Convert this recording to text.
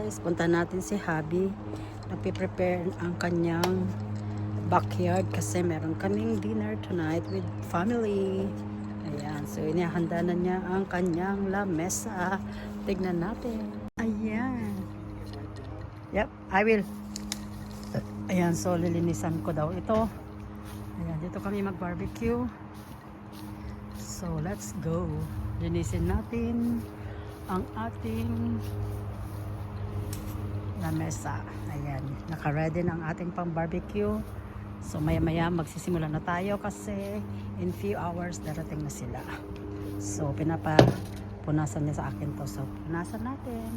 guys, punta natin si Habi. Nagpe-prepare ang kanyang backyard kasi meron kaming dinner tonight with family. Ayan, so inihanda na niya ang kanyang lamesa. Tignan natin. Ayan. Yep, I will. Ayan, so lilinisan ko daw ito. Ayan, dito kami mag-barbecue. So, let's go. Linisin natin ang ating lamesa. Ayan, naka-ready na ang ating pang-barbecue. So, maya-maya magsisimula na tayo kasi in few hours darating na sila. So, pinapapunasan niya sa akin to. So, punasan natin.